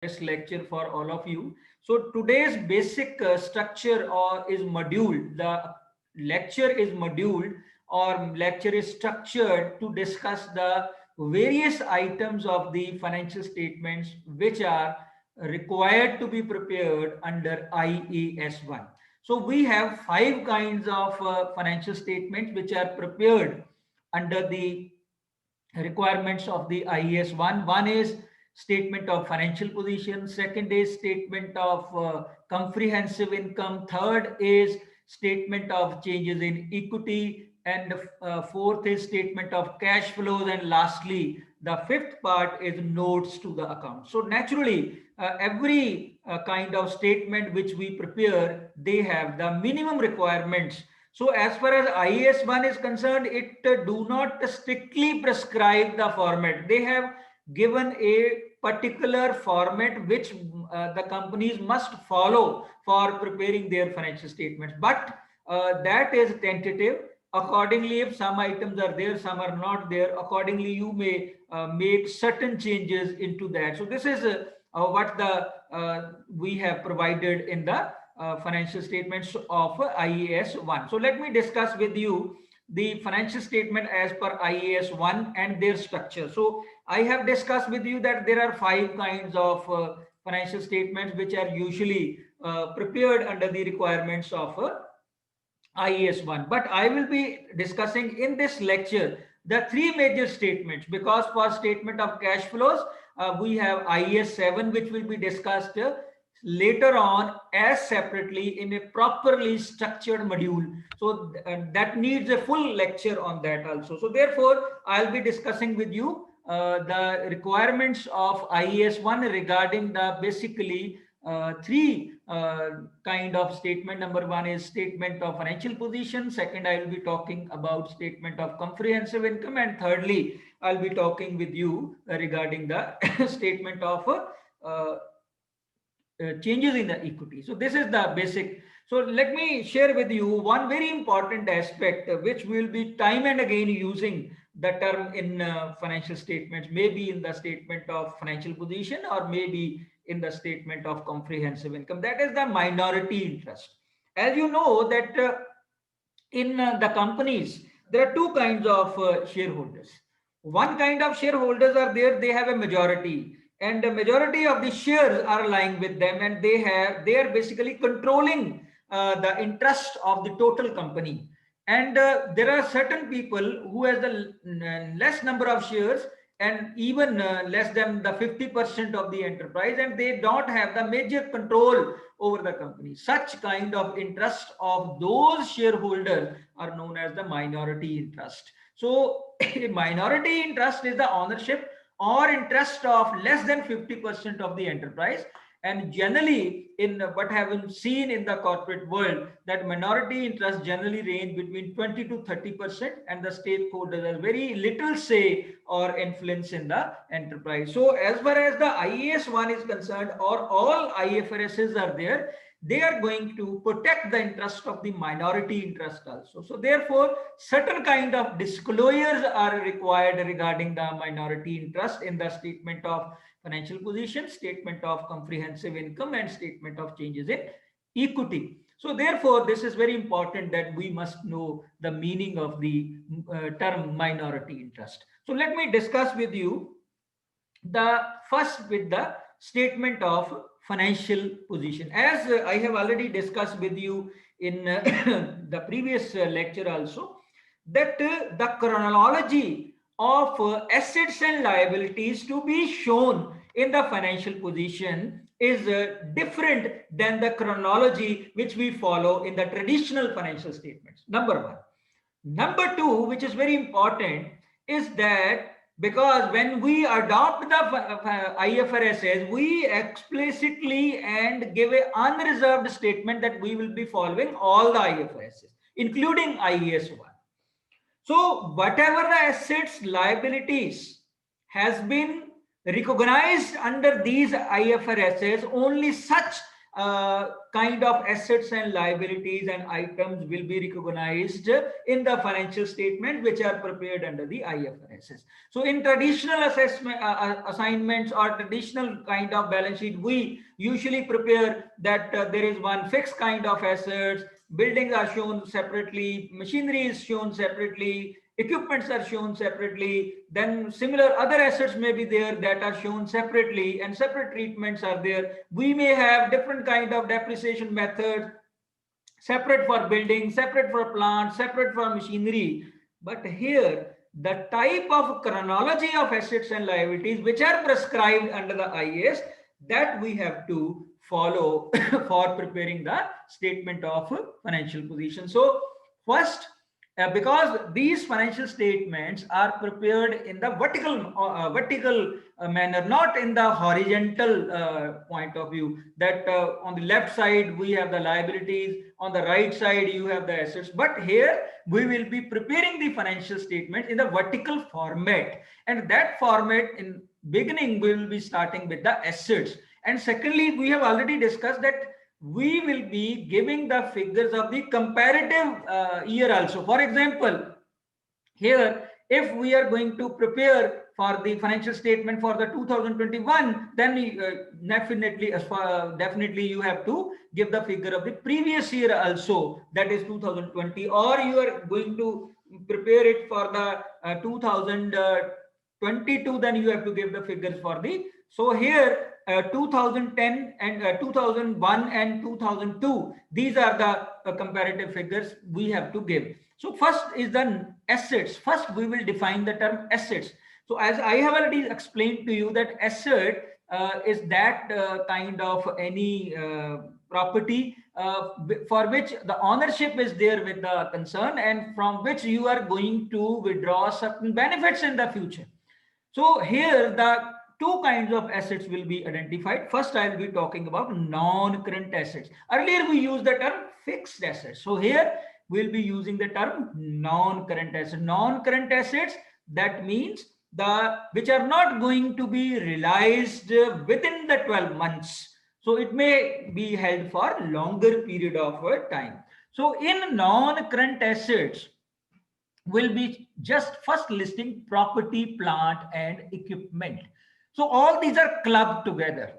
this lecture for all of you. So today's basic structure or is module. The lecture is moduled or lecture is structured to discuss the various items of the financial statements which are required to be prepared under IAS 1. So we have five kinds of financial statements which are prepared under the requirements of the IAS 1. One is statement of financial position. Second is statement of comprehensive income. Third is statement of changes in equity. And fourth is statement of cash flows. And lastly, the fifth part is notes to the account. So naturally, every kind of statement which we prepare, they have the minimum requirements. So as far as IAS 1 is concerned, it do not strictly prescribe the format. They have given a particular format which the companies must follow for preparing their financial statements. But that is tentative. Accordingly, if some items are there, some are not there, accordingly you may make certain changes into that. So this is what the we have provided in the financial statements of IAS 1. So let me discuss with you the financial statement as per IAS 1 and their structure. So I have discussed with you that there are five kinds of financial statements which are usually prepared under the requirements of IAS 1. But I will be discussing in this lecture the three major statements, because for statement of cash flows, we have IAS 7, which will be discussed later on as separately in a properly structured module. So that needs a full lecture on that also. So therefore, I'll be discussing with you the requirements of IAS 1 regarding the basically three kind of statement. Number one is statement of financial position. Second, I will be talking about statement of comprehensive income. And thirdly, I'll be talking with you regarding the statement of changes in the equity. So this is the basic. So let me share with you one very important aspect which we will be time and again using the term in financial statements, maybe in the statement of financial position or maybe in the statement of comprehensive income. That is the minority interest. As you know that in the companies, there are two kinds of shareholders. One kind of shareholders are there, they have a majority, and the majority of the shares are lying with them, and they are basically controlling the interest of the total company. And there are certain people who has the less number of shares and even less than the 50% of the enterprise, and they don't have the major control over the company. Such kind of interest of those shareholders are known as the minority interest. So a minority interest is the ownership or interest of less than 50% of the enterprise. And generally, in what have been seen in the corporate world, that minority interest generally range between 20 to 30%, and the stakeholders have very little say or influence in the enterprise. So as far as the IAS 1 is concerned, or all IFRSs are there, they are going to protect the interest of the minority interest also. So therefore, certain kind of disclosures are required regarding the minority interest in the statement of financial position, statement of comprehensive income, and statement of changes in equity. So therefore, this is very important that we must know the meaning of the term minority interest. So let me discuss with you the first with the statement of financial position. As I have already discussed with you in the previous lecture also, that the chronology of assets and liabilities to be shown in the financial position is different than the chronology which we follow in the traditional financial statements. Number one. Number two, which is very important, is that because when we adopt the IFRSs, we explicitly and give an unreserved statement that we will be following all the IFRSs, including IAS 1. So whatever the assets, liabilities has been recognized under these IFRSs, only such kind of assets and liabilities and items will be recognized in the financial statement which are prepared under the IFRS. So in traditional assessment assignments or traditional kind of balance sheet, we usually prepare that there is one fixed kind of assets, buildings are shown separately, machinery is shown separately, equipments are shown separately, then similar other assets may be there that are shown separately, and separate treatments are there. We may have different kind of depreciation methods, separate for building, separate for plant, separate for machinery. But here the type of chronology of assets and liabilities which are prescribed under the IAS, that we have to follow for preparing the statement of financial position. So first, because these financial statements are prepared in the vertical manner, not in the horizontal point of view, that on the left side we have the liabilities, on the right side you have the assets, but here we will be preparing the financial statement in the vertical format, and that format in beginning we will be starting with the assets, and secondly we have already discussed that we will be giving the figures of the comparative year also. For example, here if we are going to prepare for the financial statement for the 2021, then definitely you have to give the figure of the previous year also, that is 2020, or you are going to prepare it for the 2022, then you have to give the figures for the, so here 2010 and 2001 and 2002, these are the comparative figures we have to give. So first is the assets. First we will define the term assets. So as I have already explained to you, that asset is that kind of any property for which the ownership is there with the concern, and from which you are going to withdraw certain benefits in the future. So here the two kinds of assets will be identified. First, I will be talking about non-current assets. Earlier we used the term fixed assets. So here we'll be using the term non-current assets. Non-current assets, that means the which are not going to be realized within the 12 months. So it may be held for longer period of time. So in non-current assets, will be just first listing property, plant and equipment. So all these are clubbed together,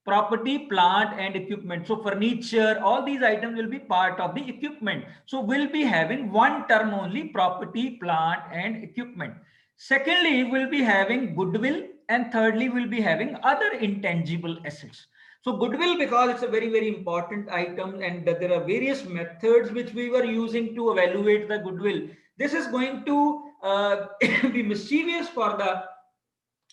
property, plant and equipment. So furniture, all these items will be part of the equipment. So we'll be having one term only, property, plant and equipment. Secondly, we'll be having goodwill, and thirdly we'll be having other intangible assets. So goodwill, because it's a very, very important item, and there are various methods which we were using to evaluate the goodwill. This is going to be mischievous for the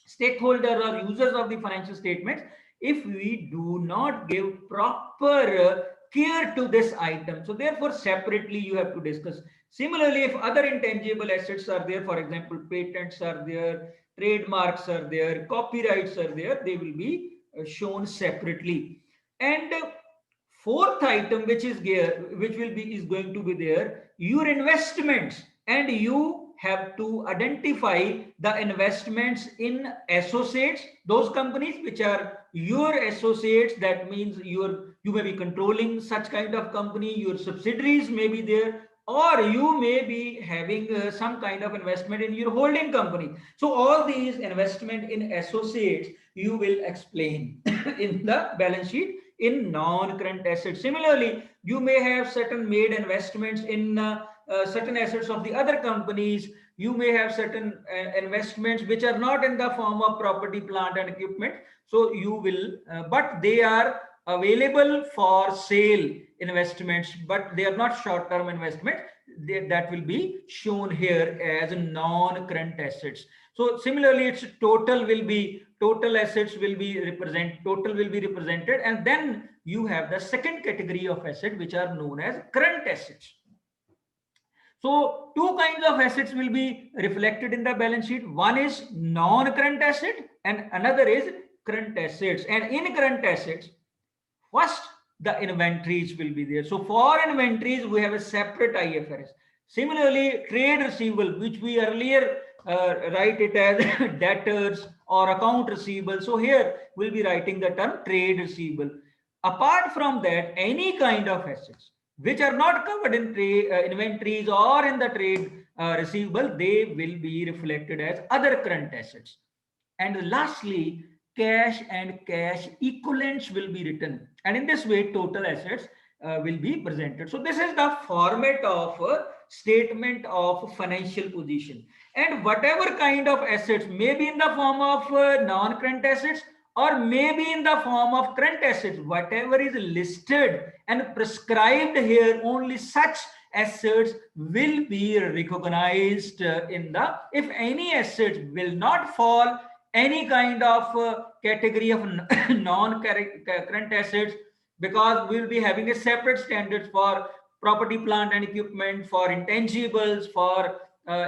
stakeholders or users of the financial statements if we do not give proper care to this item. So therefore, separately you have to discuss. Similarly, if other intangible assets are there, for example, patents are there, trademarks are there, copyrights are there, they will be shown separately. And fourth item which is here, which will be is going to be there, your investments, and you have to identify the investments in associates, those companies which are your associates. That means you may be controlling such kind of company, your subsidiaries may be there, or you may be having some kind of investment in your holding company. So all these investment in associates you will explain in the balance sheet in non-current assets. Similarly, you may have certain made investments in certain assets of the other companies. You may have certain investments which are not in the form of property, plant and equipment. So you will, but they are available for sale investments, but they are not short-term investment. That will be shown here as non-current assets. So similarly, its total assets will be represented, and then you have the second category of asset which are known as current assets. So two kinds of assets will be reflected in the balance sheet. One is non-current asset and another is current assets. And in current assets, first the inventories will be there. So for inventories, we have a separate IFRS. Similarly, trade receivable, which we earlier write it as debtors or account receivable. So here we'll be writing the term trade receivable. Apart from that, any kind of assets which are not covered in trade inventories or in the trade receivable, they will be reflected as other current assets. And lastly, cash and cash equivalents will be written. And in this way, total assets will be presented. So this is the format of a statement of financial position. And whatever kind of assets, may be in the form of non-current assets or maybe in the form of current assets, whatever is listed and prescribed here, only such assets will be recognized in the, if any assets will not fall any kind of category of non-current assets, because we will be having a separate standards for property, plant and equipment, for intangibles, for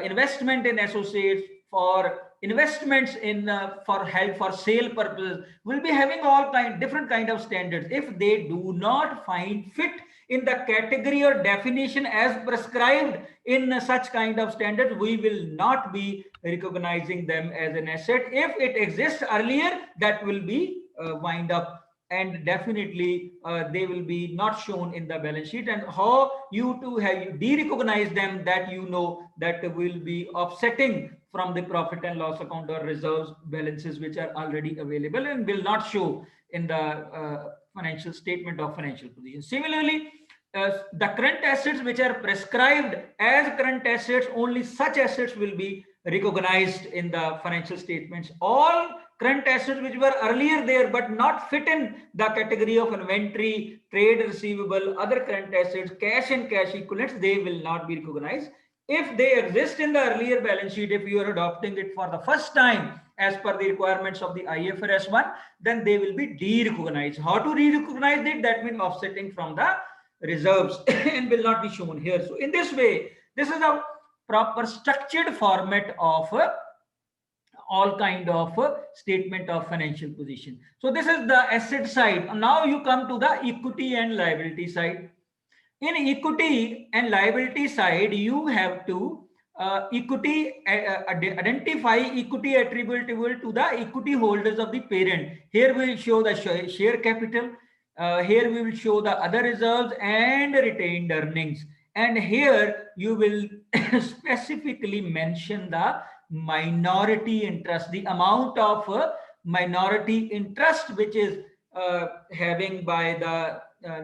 investment in associates, for investments in for held for sale purposes. We'll be having all different kind of standards. If they do not find fit in the category or definition as prescribed in such kind of standards, we will not be recognizing them as an asset. If it exists earlier, that will be wind up, and definitely they will be not shown in the balance sheet. And how you to have de-recognize them, that you know that will be offsetting from the profit and loss account or reserves balances which are already available and will not show in the financial statement of financial position. Similarly, the current assets which are prescribed as current assets, only such assets will be recognized in the financial statements. All current assets which were earlier there but not fit in the category of inventory, trade receivable, other current assets, cash and cash equivalents, they will not be recognized. If they exist in the earlier balance sheet, if you are adopting it for the first time as per the requirements of the IFRS 1, then they will be de-recognized. How to re-recognize it? That means offsetting from the reserves and will not be shown here. So in this way, this is a proper structured format of all kind of statement of financial position. So this is the asset side. Now you come to the equity and liability side. In equity and liability side, you have to identify equity attributable to the equity holders of the parent. Here we will show the share capital. Here we will show the other reserves and retained earnings. And here you will specifically mention the minority interest, the amount of minority interest which is having by the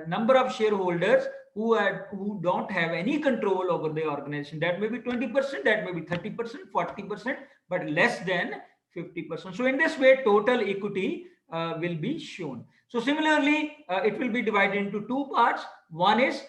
number of shareholders who don't have any control over the organization. That may be 20%, that may be 30%, 40%, but less than 50%. So in this way, total equity will be shown. So similarly, it will be divided into two parts. One is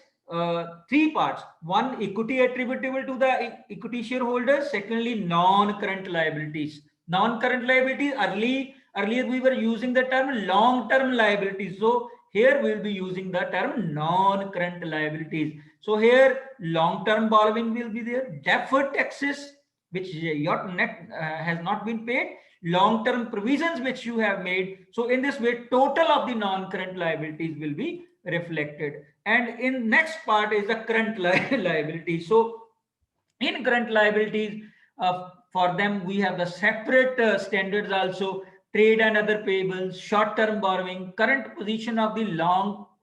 three parts. One, equity attributable to the equity shareholders. Secondly, non-current liabilities. Non-current liabilities, earlier we were using the term long-term liabilities. So here we will be using the term non-current liabilities. So here long-term borrowing will be there, deferred taxes which your net has not been paid, long-term provisions which you have made. So in this way, total of the non-current liabilities will be reflected. And in next part is the current liability. So in current liabilities, for them we have the separate standards also: trade and other payables, short-term borrowing, current position of the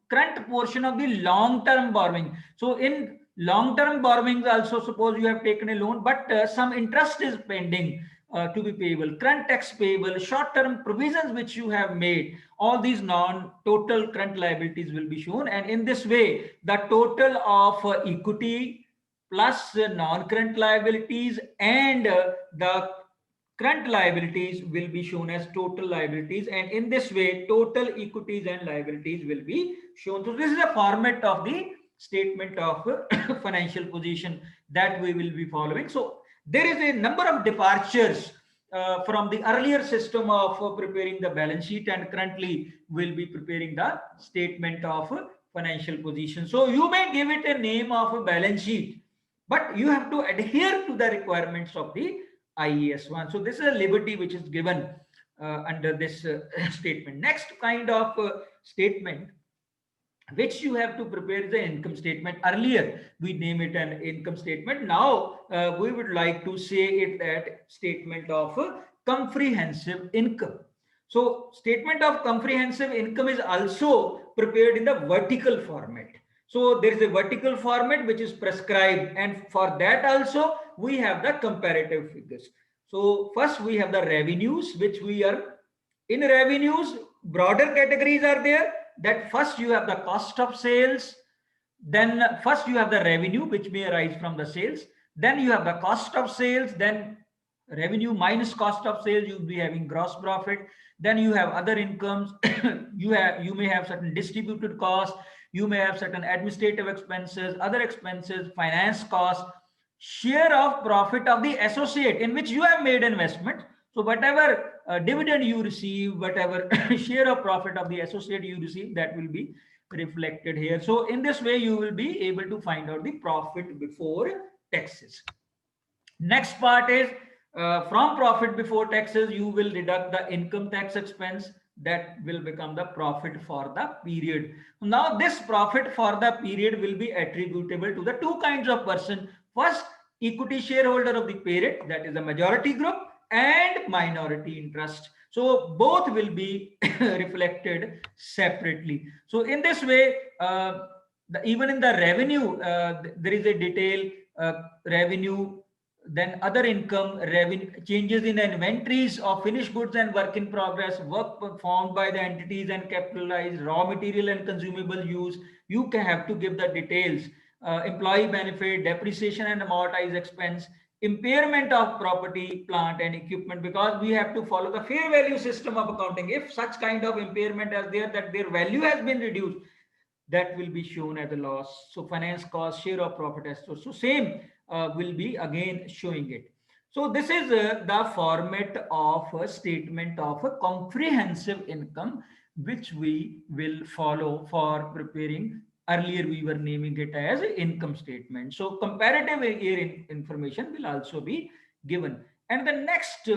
current portion of the long-term borrowing. So in long-term borrowings also, suppose you have taken a loan, but some interest is pending to be payable, current tax payable, short-term provisions which you have made, all these non-total current liabilities will be shown. And in this way, the total of equity plus non-current liabilities and the current liabilities will be shown as total liabilities, and in this way total equities and liabilities will be shown. So this is a format of the statement of financial position that we will be following. So there is a number of departures from the earlier system of preparing the balance sheet, and currently we'll be preparing the statement of financial position. So you may give it a name of a balance sheet, but you have to adhere to the requirements of the IAS 1. So this is a liberty which is given under this statement. Next kind of statement which you have to prepare the income statement. Earlier we name it an income statement. Now we would like to say it that statement of comprehensive income. So statement of comprehensive income is also prepared in the vertical format. So there is a vertical format which is prescribed, and for that also we have the comparative figures. So first we have the revenues, which we are in revenues, broader categories are there. That first you have the cost of sales, then first you have the revenue which may arise from the sales, then you have the cost of sales, then revenue minus cost of sales, you'll be having gross profit. Then you have other incomes. You may have certain distributed costs, you may have certain administrative expenses, other expenses, finance costs, share of profit of the associate in which you have made investment. So whatever dividend you receive, whatever share of profit of the associate you receive, that will be reflected here. So in this way you will be able to find out the profit before taxes. Next part is from profit before taxes you will deduct the income tax expense, that will become the profit for the period. Now this profit for the period will be attributable to the two kinds of person. First, equity shareholder of the parent, that is the majority group, and minority interest. So both will be reflected separately. So in this way, even in the revenue, there is a detail revenue, then other income, revenue, changes in inventories of finished goods and work in progress, work performed by the entities and capitalized, raw material and consumable use. You can have to give the details. Employee benefit, depreciation and amortized expense, impairment of property, plant and equipment, because we have to follow the fair value system of accounting. If such kind of impairment is there, that their value has been reduced, that will be shown as a loss. So finance cost, share of profit as so same will be again showing it. So this is the format of a statement of a comprehensive income, which we will follow for preparing. Earlier we were naming it as income statement. So comparative year information will also be given. And the next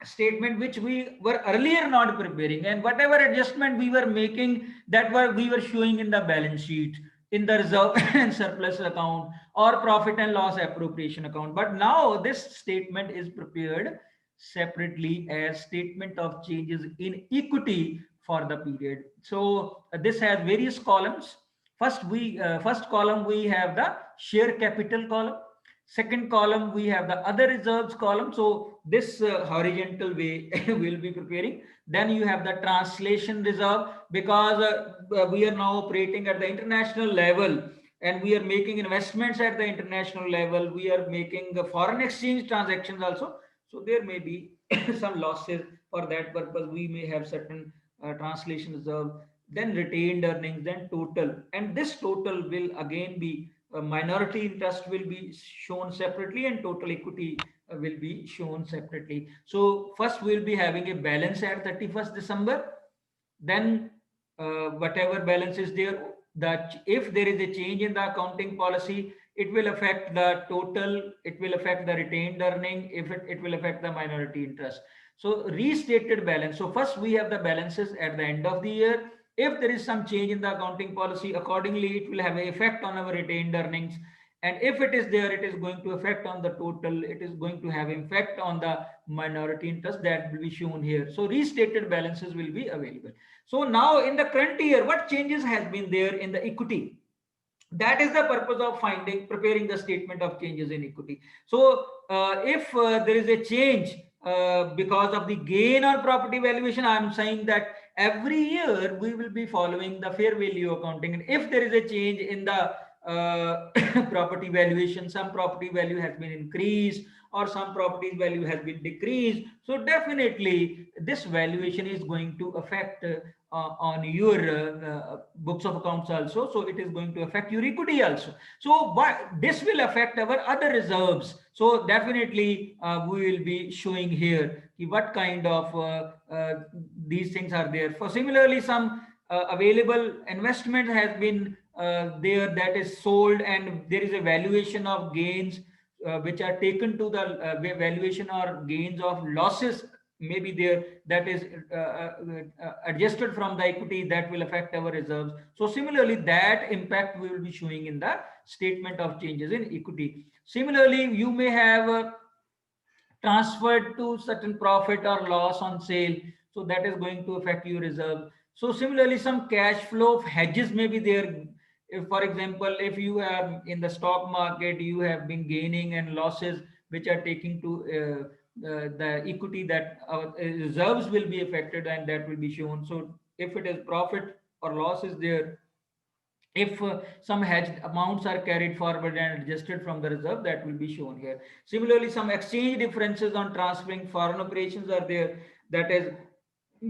statement which we were earlier not preparing, and whatever adjustment we were making, that we were showing in the balance sheet, in the reserve and surplus account, or profit and loss appropriation account. But now this statement is prepared separately as statement of changes in equity for the period. So this has various columns. First column we have the share capital column. Second column we have the other reserves column. So this horizontal way we'll be preparing. Then you have the translation reserve, because we are now operating at the international level and we are making investments at the international level. We are making foreign exchange transactions also. So there may be some losses. For that purpose we may have certain translation reserve, then retained earnings, then total, and this total will again be minority interest will be shown separately, and total equity will be shown separately. So first we'll be having a balance at 31st December. Then whatever balance is there, that if there is a change in the accounting policy, it will affect the total, it will affect the retained earning, if it will affect the minority interest. So restated balance. So first we have the balances at the end of the year. If there is some change in the accounting policy, accordingly it will have an effect on our retained earnings. And if it is there, it is going to affect on the total, it is going to have effect on the minority interest, that will be shown here. So restated balances will be available. So now in the current year, what changes has been there in the equity? That is the purpose of preparing the statement of changes in equity. So if there is a change because of the gain on property valuation, I am saying that every year we will be following the fair value accounting. And if there is a change in the property valuation, some property value has been increased or some property value has been decreased, so definitely this valuation is going to affect on your books of accounts also. So it is going to affect your equity also. So this will affect our other reserves. So definitely we will be showing here what kind of these things are there. For similarly, some available investment has been there, that is sold, and there is a valuation of gains which are taken to the valuation or gains of losses maybe there, that is adjusted from the equity, that will affect our reserves. So similarly, that impact we will be showing in the statement of changes in equity. Similarly, you may have transferred to certain profit or loss on sale. So that is going to affect your reserve. So similarly, some cash flow hedges may be there. If, for example, if you have in the stock market, you have been gaining and losses which are taking to the equity, that reserves will be affected and that will be shown. So if it is profit or loss is there, if some hedged amounts are carried forward and adjusted from the reserve, that will be shown here. Similarly, some exchange differences on transferring foreign operations are there, that is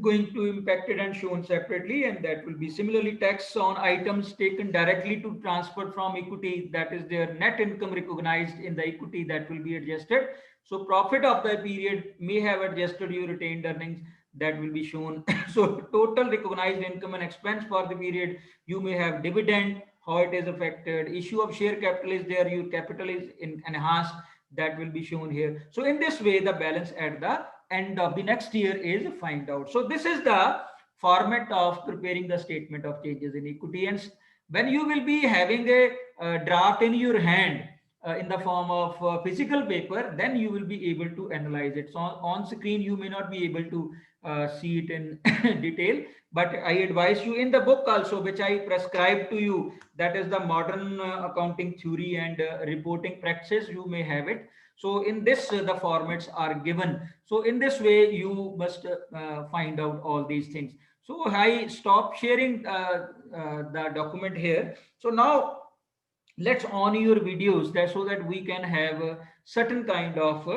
going to impacted and shown separately, and that will be similarly tax on items taken directly to transfer from equity, that is their net income recognized in the equity, that will be adjusted. So profit of the period may have adjusted your retained earnings, that will be shown. So total recognized income and expense for the period, you may have dividend, how it is affected, issue of share capital is there, your capital is enhanced, that will be shown here. So in this way, the balance at the end of the next year is find out. So this is the format of preparing the statement of changes in equity. And when you will be having a draft in your hand in the form of physical paper, then you will be able to analyze it. So on screen, you may not be able to see it in detail, but I advise you in the book also, which I prescribe to you, that is the modern accounting theory and reporting practices, you may have it. So in this, the formats are given. So in this way, you must find out all these things. So I stop sharing the document here. So now let's on your videos, that so that we can have a certain kind of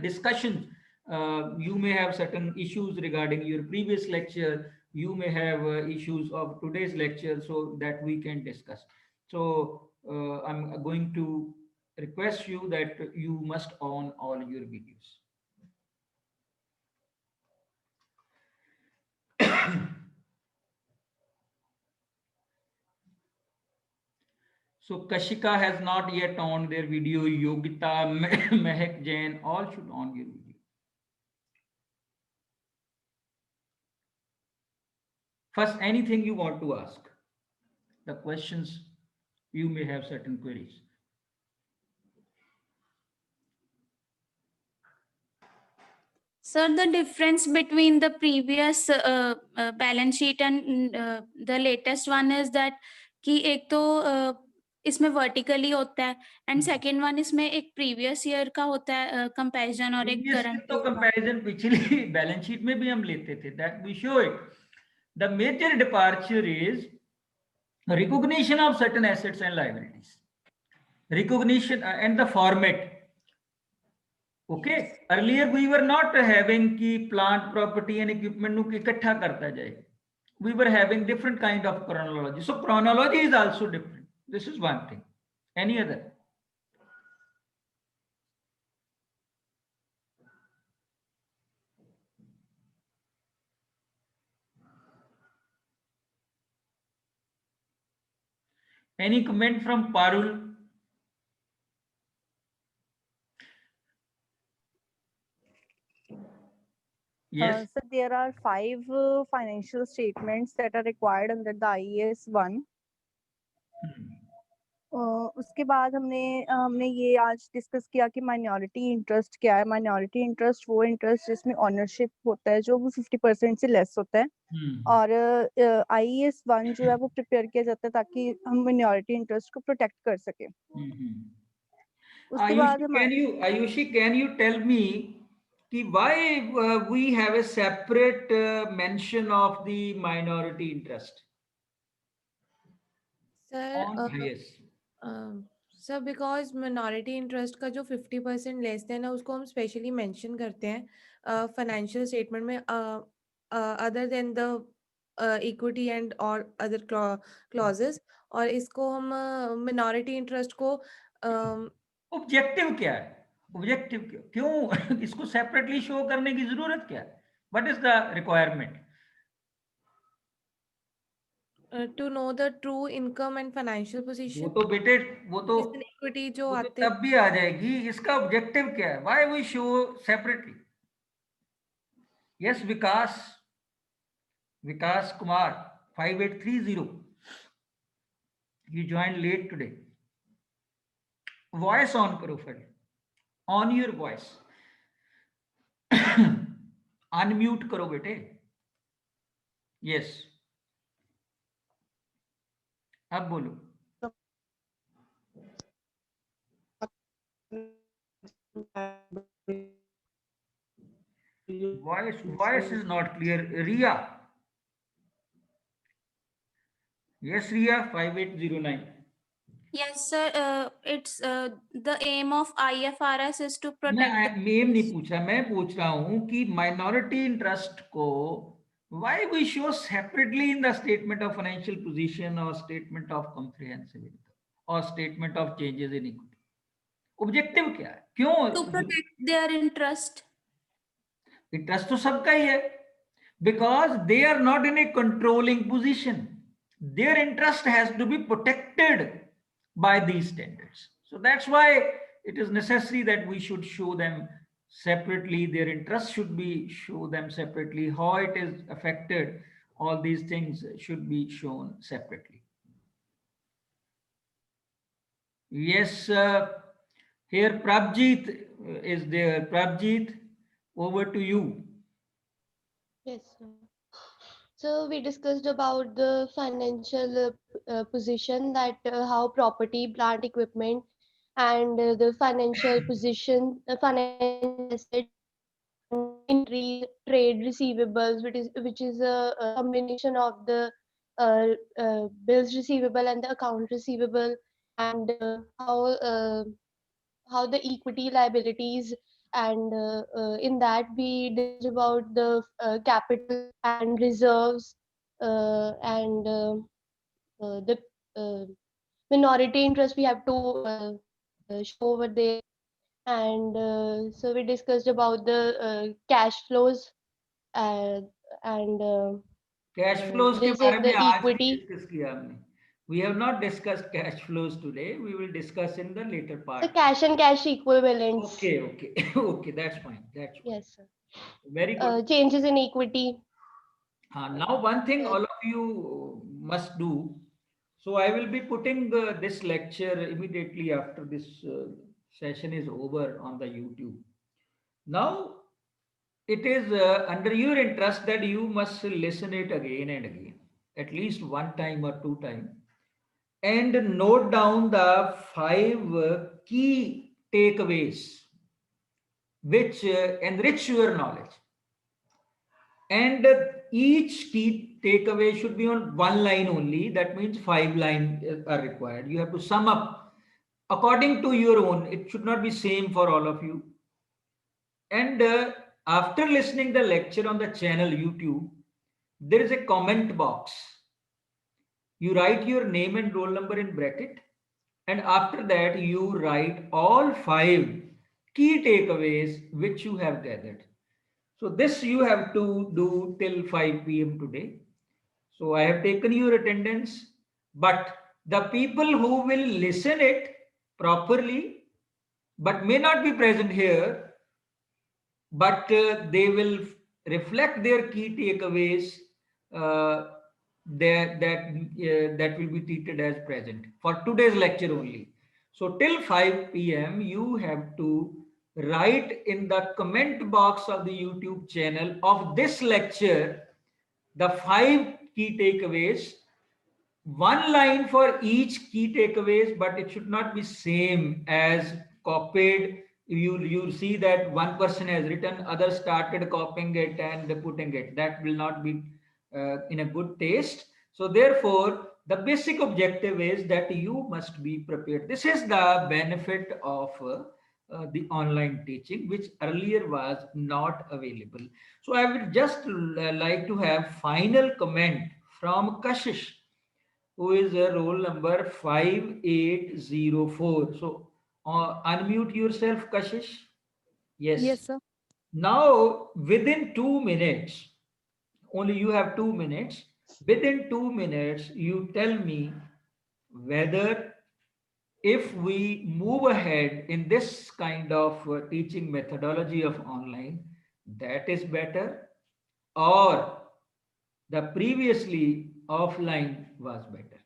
discussion. You may have certain issues regarding your previous lecture. You may have issues of today's lecture, so that we can discuss. So I'm going to request you that you must on all your videos. So Kashika has not yet on their video. Yogita, Mehak Jain, all should on your video. First, anything you want to ask. The questions, you may have certain queries. Sir, the difference between the previous balance sheet and the latest one is that कि एक तो इसमें vertically होता है and second one इसमें एक previous year का होता है कंपैरिजन और एक प्रीवियस करंट तो कंपैरिजन पिछली बैलेंस शीट में भी हम लेते थे, that we show it. The major departure is recognition of certain assets and liabilities, recognition and the format. Okay, earlier we were not having ki plant property and equipment nu ikatha karta jaye. We were having different kind of chronology. So chronology is also different. This is one thing. Any other? Any comment from Parul? Yes. So there are 5 financial statements that are required under the IAS 1. उसके बाद हमने ये आज discuss किया कि minority interest क्या है. Minority interest वो इंटरेस्ट जिसमें ओनरशिप होता है जो वो 50% से लेस होता है. और IAS 1 जो है वो प्रिपेयर किया जाता है ताकि हम माइनॉरिटी इंटरेस्ट को प्रोटेक्ट कर सके. उसके बाद Ayushi, can you tell me why we have a separate mention of the minority interest? Sir because minority interest का जो 50% लेस है ना उसको हम स्पेशली मेंशन करते हैं फाइनेंशियल स्टेटमेंट में other than the equity and और अदर क्लॉजेस. और इसको हम मिनॉरिटी इंटरेस्ट को ऑब्जेक्टिव क्या है, ऑब्जेक्टिव क्यों इसको सेपरेटली शो करने की जरूरत क्या है? What is the requirement? To know the true income and financial position. वो तो बेटे वो तो इक्विटी जो वो तो आते तब भी आ जाएगी. इसका ऑब्जेक्टिव क्या है? Why we show separately? Yes Vikas, Vikas Kumar 5830, you joined late today. Voice on करो फिर, on your voice. अनम्यूट करो बेटे. यस, अब बोलो. Voice is not clear. Ria. Yes, Ria, 5809. Yes, sir. It's the aim of IFRS is to मैं protect. Ma'am नहीं पूछा, मैं पूछ रहा हूं कि माइनॉरिटी इंटरेस्ट को why we show separately in the statement of financial position or statement of comprehensive income or statement of changes in equity. Objective क्या है, क्यों? To protect their interest. Interest तो सबका ही है, because they are not in a controlling position. Their interest has to be protected by these standards. So that's why it is necessary that we should show them separately. Their interest should be show them separately. How it is affected, all these things should be shown separately. Yes, here Prabjeet is there. Prabjeet, over to you. Yes, sir. So we discussed about the financial position, that how property, plant, equipment, and the financial position, the financial asset, inventory, trade receivables, which is a combination of the bills receivable and the account receivable, and how the equity liabilities, and in that we discussed about the capital and reserves, and the uh, minority interest we have to show over there, and so we discussed about the cash flows, uh, and cash flows के this बारे is में the आज ही equity. Discuss किया हमने. We have not discussed cash flows today. We will discuss in the later The part. cash and cash equivalents. Okay. Okay, that's fine. That's fine. Yes, sir. Very good. Changes in equity. Now, one thing all of you must do. So I will be putting this lecture immediately after this session is over on the YouTube. Now, it is under your interest that you must listen it again and again, at least one time or two times, and note down the 5 key takeaways which enrich your knowledge. And each key takeaway should be on one line only. That means 5 lines are required. You have to sum up according to your own. It should not be same for all of you. And after listening the lecture on the channel YouTube, there is a comment box. You write your name and roll number in bracket, and after that you write all 5 key takeaways which you have gathered. So this you have to do till 5 p.m. today. So I have taken your attendance, but the people who will listen it properly but may not be present here, but they will reflect their key takeaways, that will be treated as present for today's lecture only. So till 5 p.m. you have to write in the comment box of the YouTube channel of this lecture the 5 key takeaways, one line for each key takeaways, but it should not be same as copied. You see that one person has written, others started copying it and putting it. That will not be in a good taste. So therefore, the basic objective is that you must be prepared. This is the benefit of the online teaching, which earlier was not available. So I would just like to have final comment from Kashish, who is a roll number 5804. So unmute yourself, Kashish. Yes. Yes, sir. Now, within 2 minutes, only you have 2 minutes. Within 2 minutes, you tell me whether if we move ahead in this kind of teaching methodology of online, that is better, or the previously offline was better.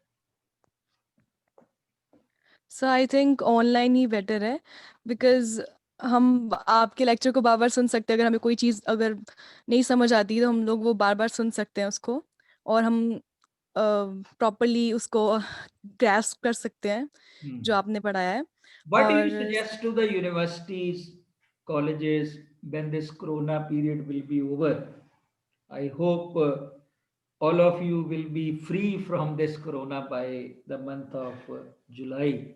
So I think online he better है because हम आपके lecture को बार बार सुन सकते हैं। अगर हमें कोई चीज़ अगर नहीं समझ आती तो हम लोग वो बार बार सुन सकते हैं उसको, और हम प्रॉपरली उसको ग्रैस्प कर सकते हैं जो आपने पढ़ाया है। What do you और suggest to the universities, colleges when this corona period will be over? I hope all of you will be free from this corona by the month of July,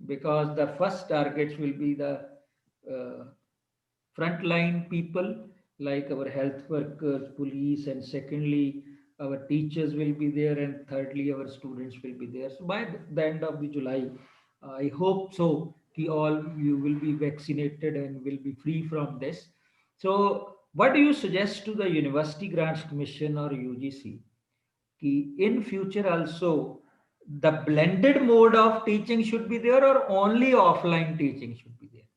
because the first targets will be the uh, frontline people like our health workers, police, and secondly, our teachers will be there, and thirdly, our students will be there. So by the end of the July, I hope so कि all you will be vaccinated and will be free from this. So what do you suggest to the University Grants Commission or UGC कि in future also the blended mode of teaching should be there or only offline teaching should be there?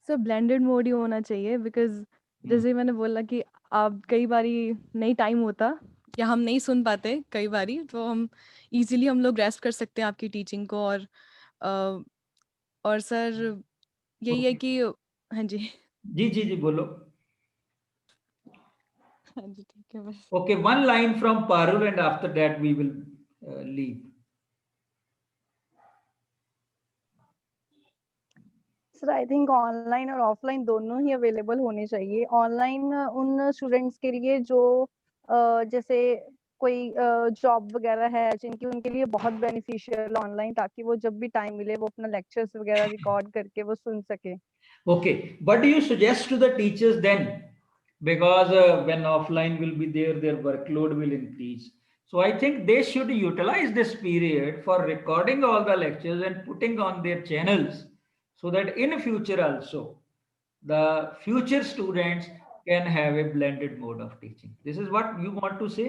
Sir blended mode ही होना चाहिए, because जैसे मैंने बोला कि आप कई बारी नहीं टाइम होता या हम नहीं सुन पाते कई बारी, तो हम इजीली हम लोग ग्रैस्प कर सकते हैं आपकी टीचिंग को। और सर यही है Okay. कि हाँ जी। जी बोलो. हाँ जी ठीक है बस। Okay, one line from Parul and after that we will leave. Sir I think online और ऑफलाइन दोनों ही अवेलेबल होने चाहिए। ऑनलाइन उन स्टूडेंट्स के लिए जो जैसे कोई जॉब वगैरह है जिनकी, उनके लिए बहुत बेनिफिशियल ऑनलाइन, ताकि वो जब भी टाइम मिले वो अपना लेक्चर्स वगैरह रिकॉर्ड करके वो सुन सके। Okay, what do you suggest to the teachers then? Because when offline will be there, their workload will increase. So I think they should utilize this period for recording all the lectures and putting on their channels, so that in future also the future students can have a blended mode of teaching. This is what you want to say?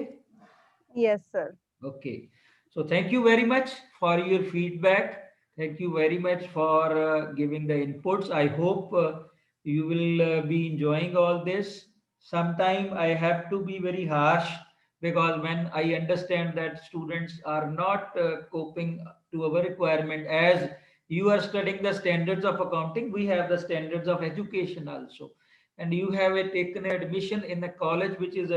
Yes sir. Okay, so thank you very much for your feedback. Thank you very much for giving the inputs. I hope you will be enjoying all this. Sometime I have to be very harsh, because when I understand that students are not coping to our requirement, as you are studying the standards of accounting, we have the standards of education also. And you have taken admission in a college which is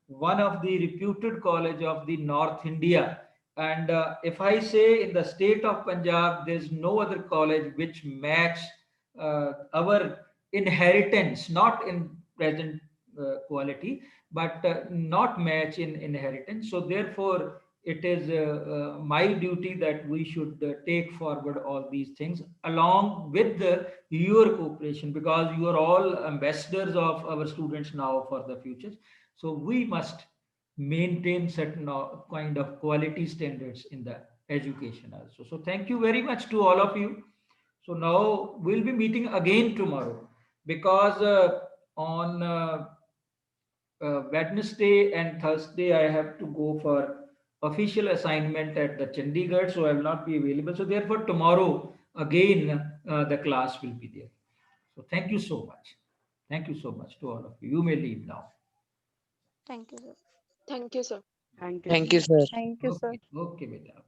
one of the reputed college of the North India. And if I say in the state of Punjab, there's no other college which match our inheritance, not in present quality, but not match in inheritance. So therefore, it is my duty that we should take forward all these things along with your cooperation, because you are all ambassadors of our students now for the future. So we must maintain certain kind of quality standards in the education also. So thank you very much to all of you. So now we'll be meeting again tomorrow, because on Wednesday and Thursday I have to go for official assignment at the Chandigarh, so I will not be available. So therefore tomorrow again the class will be there. So thank you so much. Thank you so much to all of you. You may leave now. Thank you, sir. Thank you, sir. Thank you. Thank you, sir. Thank you sir. Okay, beta.